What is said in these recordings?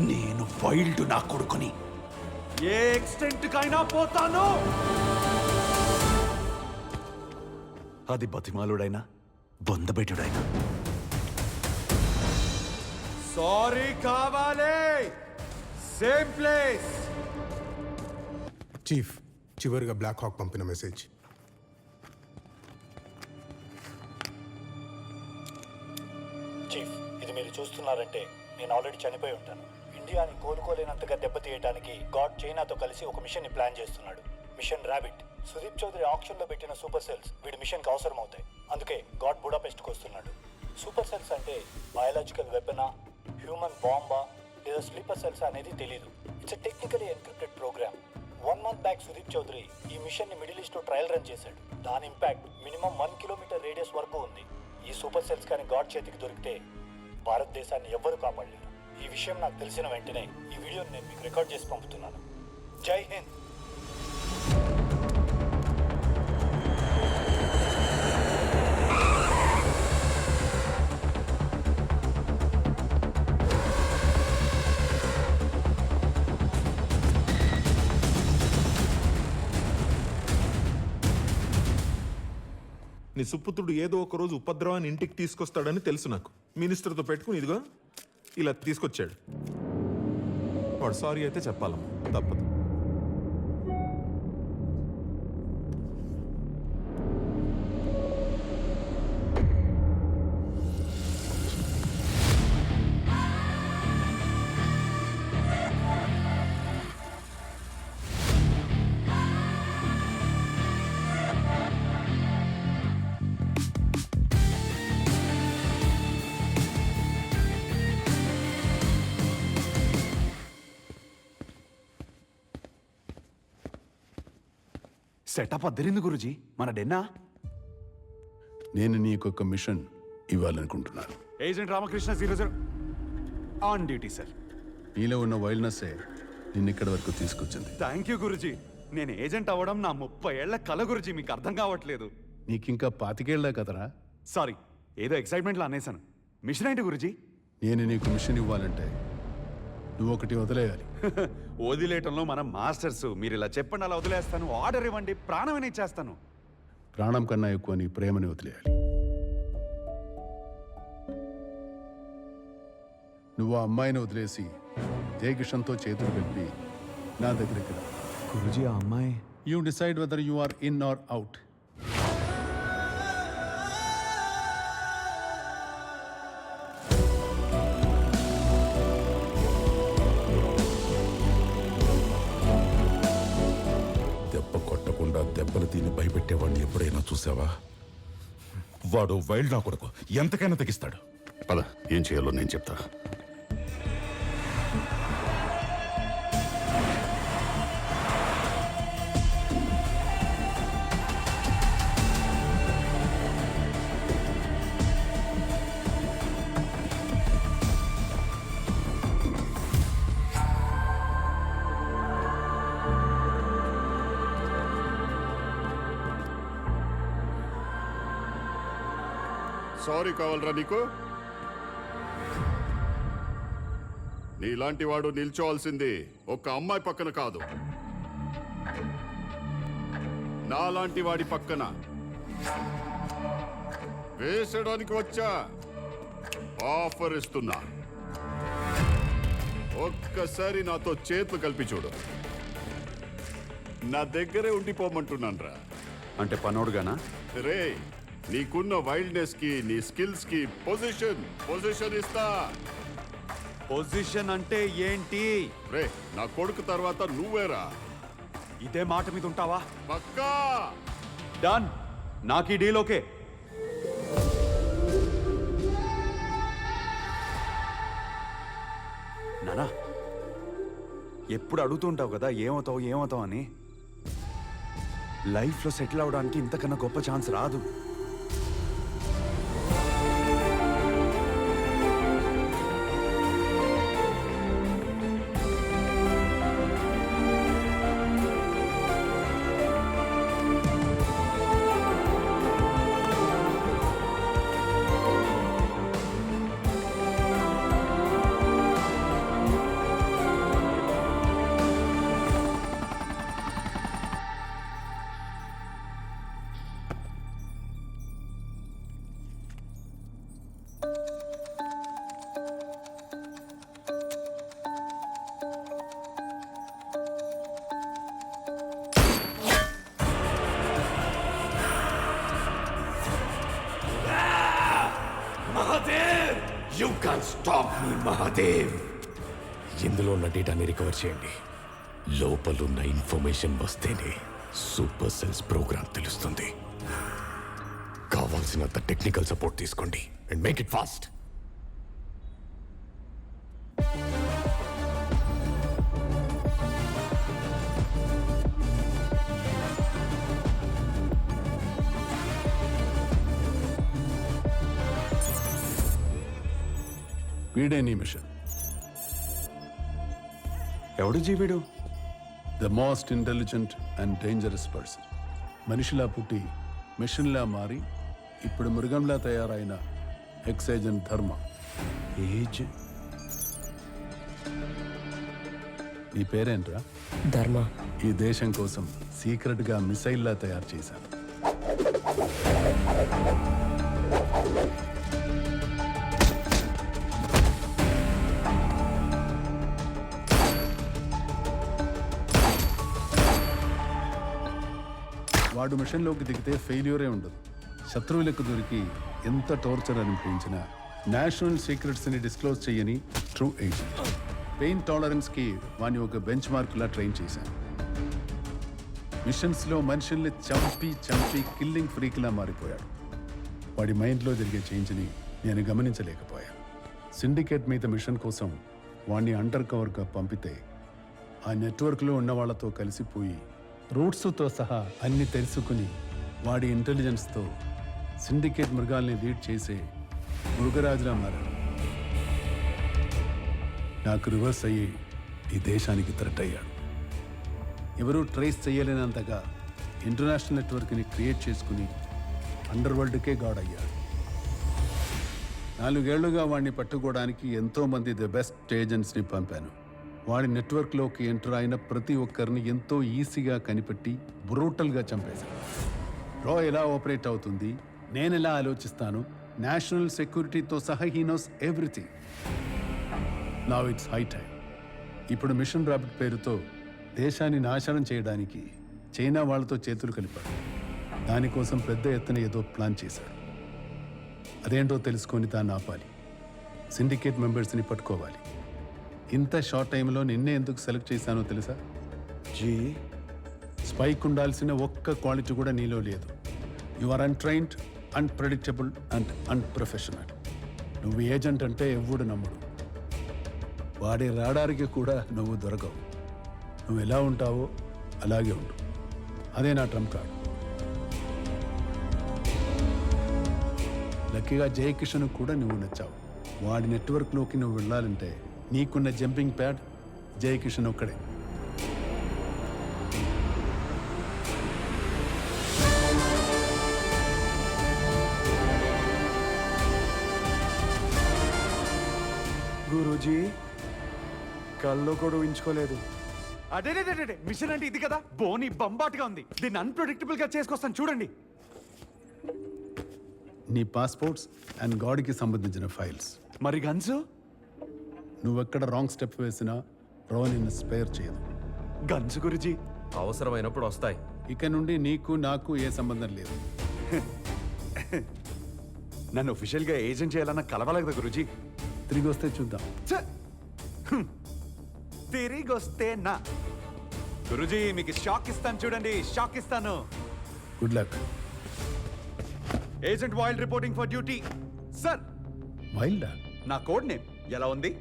నేను వైల్డ్ నా కొడుకుని ఏ ఎక్స్టెంట్ కైనా పోతాను. అది బతిమాలుడైనా బొందబెట్టుడైనా. సారీ కావాలి. Same place. చీఫ్, చివరిగా బ్లాక్ హాక్ పంపిన మెసేజ్. చీఫ్, ఇది మీరు చూస్తున్నారంటే నేను ఆల్రెడీ చనిపోయి ఉంటాను. ఇండియాని కోలుకోలేనంతగా దెబ్బతీయడానికి గాడ్ చైనాతో కలిసి ఒక మిషన్ ని ప్లాన్ చేస్తున్నాడు. Mission rabbit. Sudeep Chaudhary option లో పెట్టిన సూపర్ సెల్స్ వీడి మిషన్ కి అవసరం అవుతాయి. అందుకే గాడ్ బుడాపెస్ట్ కు వస్తున్నాడు. సూపర్ సెల్స్ అంటే బయాలజికల్ వెపనా, హ్యూమన్ బాంబా లేదా స్లీపర్ సెల్స్ అనేది తెలీదు. It's technically encrypted program. 1 month back Sudeep Chaudhary ఈ మిషన్ ని మిడిల్ ఈస్ట్ లో ట్రయల్ రన్ చేశాడు. దాని ఇంపాక్ట్ మినిమం 1 kilometer రేడియస్ వరకు ఉంది. ఈ సూపర్ సెల్స్ కానీ గాడ్ చేతికి దొరికితే భారతదేశాన్ని ఎవ్వరూ కాపాడలేరు. ఈ విషయం నాకు తెలిసిన వెంటనే ఈ వీడియోని నేను మీకు రికార్డ్ చేసి పంపుతున్నాను. జై హింద్. నీ సుపుత్రుడు ఏదో ఒక రోజు ఉపద్రవాన్ని ఇంటికి తీసుకొస్తాడని తెలుసు నాకు. మినిస్టర్తో పెట్టుకుని ఇదిగో ఇలా తీసుకొచ్చాడు. వాడు సారీ అయితే చెప్పాలమ్మా, తప్పదు. సెటప్ అద్దరింది గురుజీ. మన డెన్నా. నేను నీకొక మిషన్ ఇవ్వాలనుకుంటున్నాను. Agent Ramakrishna 00 on duty sir. నీలో ఉన్న వైల్డ్నెస్సే నిన్ను ఇక్కడి వరకు తీసుకొచ్చింది. Thank you Guruji. నేను ఏజెంట్ అవ్వడం నా 30 ఏళ్ల కల గురుజీ. మీకు అర్థం కావట్లేదు. నీకింకా 25 ఏళ్లే కదరా. సారీ, ఏదో ఎక్సైట్మెంట్లో అనేసాను. మిషన్ ఏంటి గురుజీ? నేను నీకు మిషన్ ఇవ్వాలంటే నువ్వు ఒకటి వదిలేయాలి. వదిలేయటంలో మనం మాస్టర్స్. మీరు ఇలా చెప్పండి, అలా వదిలేస్తాను. ఆర్డర్ ఇవ్వండి, ప్రాణమని ఇచ్చేస్తాను. ప్రాణం కన్నా ఎక్కువ నీ ప్రేమని వదిలేయాలి. నువ్వు ఆ అమ్మాయిని వదిలేసి జయకిషన్తో చేతులు కలిపి నా దగ్గరికి రా. గురుజీ, ఆ అమ్మాయి. You decide whether you are in or out. దెబ్బలు తిని భయపెట్టేవాడిని ఎప్పుడైనా చూసావా? వాడు వైల్డ్ నా కొడుకు. ఎంతకైనా తెగిస్తాడు. పద, ఏం చేయాలో నేను చెప్తా. సారీ కావాలరా నీకు? నీలాంటి వాడు నిల్చోవాల్సింది ఒక అమ్మాయి పక్కన కాదు, నాలాంటి వాడి పక్కన. వేసడానికి వచ్చా. ఆఫర్ ఇస్తున్నా. ఒక్కసారి నాతో చేతులు కలిపి చూడు. నా దగ్గరే ఉండిపోమంటున్నాను రా. అంటే పనోడుగానా? రే, నీకున్న వైల్డ్నెస్ కి, నీ స్కిల్స్ కి పొజిషన్ ఇస్తా. పొజిషన్ అంటే ఏంటి? రే, నా కొడుకు తర్వాత నువ్వేరా. ఇదే మాట మీద ఉంటావా? పక్కా. డన్. నాకు ఈ డీల్ ఓకే. నానా, ఎప్పుడు అడుగుతుంటావు కదా ఏమవుతావు అని. లైఫ్లో సెటిల్ అవడానికి ఇంతకన్నా గొప్ప ఛాన్స్ రాదు. Stop me Mahadev. ఇందులో ఉన్న డేటాని రికవర్ చేయండి. లోపలున్న ఇన్ఫర్మేషన్ వస్తేనే సూపర్ సెల్స్ ప్రోగ్రామ్ తెలుస్తుంది. కావాల్సినంత టెక్నికల్ సపోర్ట్ తీసుకోండి అండ్ మేక్ ఇట్ ఫాస్ట్. వీడే నీ మిషన్. ఎవడు జీవిడు? The most intelligent and dangerous person. మనిషిలా పుట్టి మిషన్లా మారి ఇప్పుడు మృగంలా తయారైన ఎక్సైజెంట్ ధర్మ. ఏజ్ నీ పేరేంట్రా? ధర్మ. ఈ దేశం కోసం సీక్రెట్గా మిసైల్లా తయారు చేశాను. వాడు మిషన్లోకి దిగితే ఫెయిల్యూరే ఉండదు. శత్రువులకు దొరికి ఎంత టార్చర్ అనిపించినా నేషనల్ సీక్రెట్స్ని డిస్క్లోజ్ చేయని ట్రూ ఏజెంట్. పెయిన్ టాలరెన్స్కి వాడిని ఒక బెంచ్ మార్క్లా ట్రైన్ చేశాను. మిషన్స్లో మనుషుల్ని చంపి కిల్లింగ్ ఫ్రీక్లా మారిపోయాడు. వాడి మైండ్లో జరిగే చేంజ్ని నేను గమనించలేకపోయాను. సిండికేట్ మీద మిషన్ కోసం వాడిని అండర్ కవర్గా పంపితే ఆ నెట్వర్క్లో ఉన్న వాళ్ళతో కలిసిపోయి రూట్స్తో సహా అన్ని తెలుసుకుని వాడి ఇంటెలిజెన్స్తో సిండికేట్ మృగాల్ని లీడ్ చేసే మృగరాజులా మారాడు. నాకు రివర్స్ అయ్యి ఈ దేశానికి థ్రెట్ అయ్యాడు. ఎవరూ ట్రేస్ చేయలేనంతగా ఇంటర్నేషనల్ నెట్వర్క్ని క్రియేట్ చేసుకుని అండర్ వరల్డ్కే గాడ్ అయ్యాడు. 4 ఏళ్లుగా వాడిని పట్టుకోవడానికి ఎంతోమంది ది బెస్ట్ ఏజెంట్స్ని పంపాను. వాడి నెట్వర్క్లోకి ఎంటర్ అయిన ప్రతి ఒక్కరిని ఎంతో ఈజీగా కనిపెట్టి బ్రూటల్గా చంపేశాను. లా ఎలా ఆపరేట్ అవుతుంది, నేను ఎలా ఆలోచిస్తాను, నేషనల్ సెక్యూరిటీతో సహా he knows everything. Now it's high time. ఇప్పుడు మిషన్ రాబిట్ పేరుతో దేశాన్ని నాశనం చేయడానికి చైనా వాళ్ళతో చేతులు కలిపాడు. దానికోసం పెద్ద ఎత్తున ఏదో ప్లాన్ చేశాడు. అదేంటో తెలుసుకొని దాన్ని ఆపాలి. సిండికేట్ మెంబర్స్ని పట్టుకోవాలి. ఇంత షార్ట్ టైంలో నిన్నే ఎందుకు సెలెక్ట్ చేశానో తెలుసా? స్పైక్ ఉండాల్సిన ఒక్క క్వాలిటీ కూడా నీలో లేదు. You are untrained, unpredictable and unprofessional. నువ్వు ఏజెంట్ అంటే ఎవ్వడు నమ్ముడు. వాడి రాడారికి కూడా నువ్వు దొరకవు. నువ్వు ఎలా ఉంటావో అలాగే ఉండు. అదే నా ట్రంప్ కార్డు. లక్కీగా జయకిషన్ కూడా నువ్వు నచ్చావు. వాడి నెట్వర్క్లోకి నువ్వు వెళ్ళాలంటే నీకున్న జంపింగ్ ప్యాడ్ జయకిషన్ ఒక్కడే. గురూజీ కల్లో కూడా ఊహించుకోలేదు. అదే మిషన్ అంటే ఇది కదా. బోని బంబాటుగా ఉంది. దీన్ని అన్ప్రెడిక్టబుల్ గా చేసుకొస్తాను చూడండి. నీ పాస్పోర్ట్స్ అండ్ గాడ్కి సంబంధించిన ఫైల్స్. మరి గన్స్? నువ్వెక్కడ రాంగ్ స్టెప్ వేసినా రో నిన్ను స్పేర్ చేయదు. గన్స్ గురుజీ అవసరమైనప్పుడు వస్తాయి. ఇక నుండి నీకు నాకు ఏ సంబంధం లేదు. నన్ను ఒఫిషియల్ గా ఏజెంట్ చేయాలన్న కలవాలి కదా గురుజీ. తిరిగి వస్తే చూద్దాం. తిరిగి వస్తే నా గురుజీ మీకు షాక్ ఇస్తాను చూడండి. షాక్ ఇస్తాను. Good luck. Agent wild reporting for duty sir. వైల్డా? నా కోడ్ నేమ్ ఎలా ఉంది?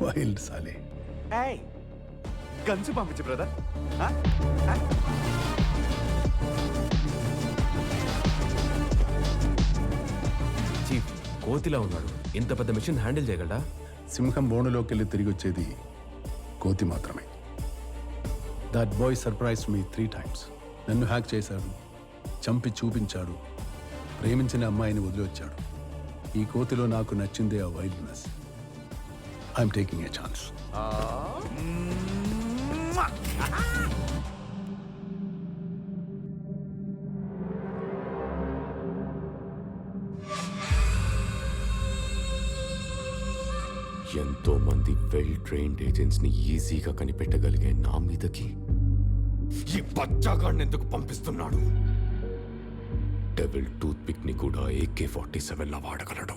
వైల్డ్ సాలే. ఏయ్ గన్స్ పంపించు బ్రదర్. చీఫ్ కోతిలా ఉన్నాడు. ఇంత పెద్ద మిషన్ హ్యాండిల్ చేయగలడా? సింహం బోనులోకి వెళ్ళి తిరిగి వచ్చేది కోతి మాత్రమే. That boy surprise me 3 times. నన్ను హ్యాక్ చేశాడు, చంపి చూపించాడు, ప్రేమించిన అమ్మాయిని వదిలివచ్చాడు. ఈ కోతిలో నాకు నచ్చిందే ఆ wildness. I'm taking a chance. ఎంతో మంది వెల్ ట్రైన్డ్ ఏజెంట్స్ ని ఈజీగా కనిపెట్టగలిగే నా మీదకి ఈ బచ్చాగాడిని ఎందుకు పంపిస్తున్నాడు? డెవిల్ టూత్ పిక్ ని కూడా AK-47 లా వాడగలడు.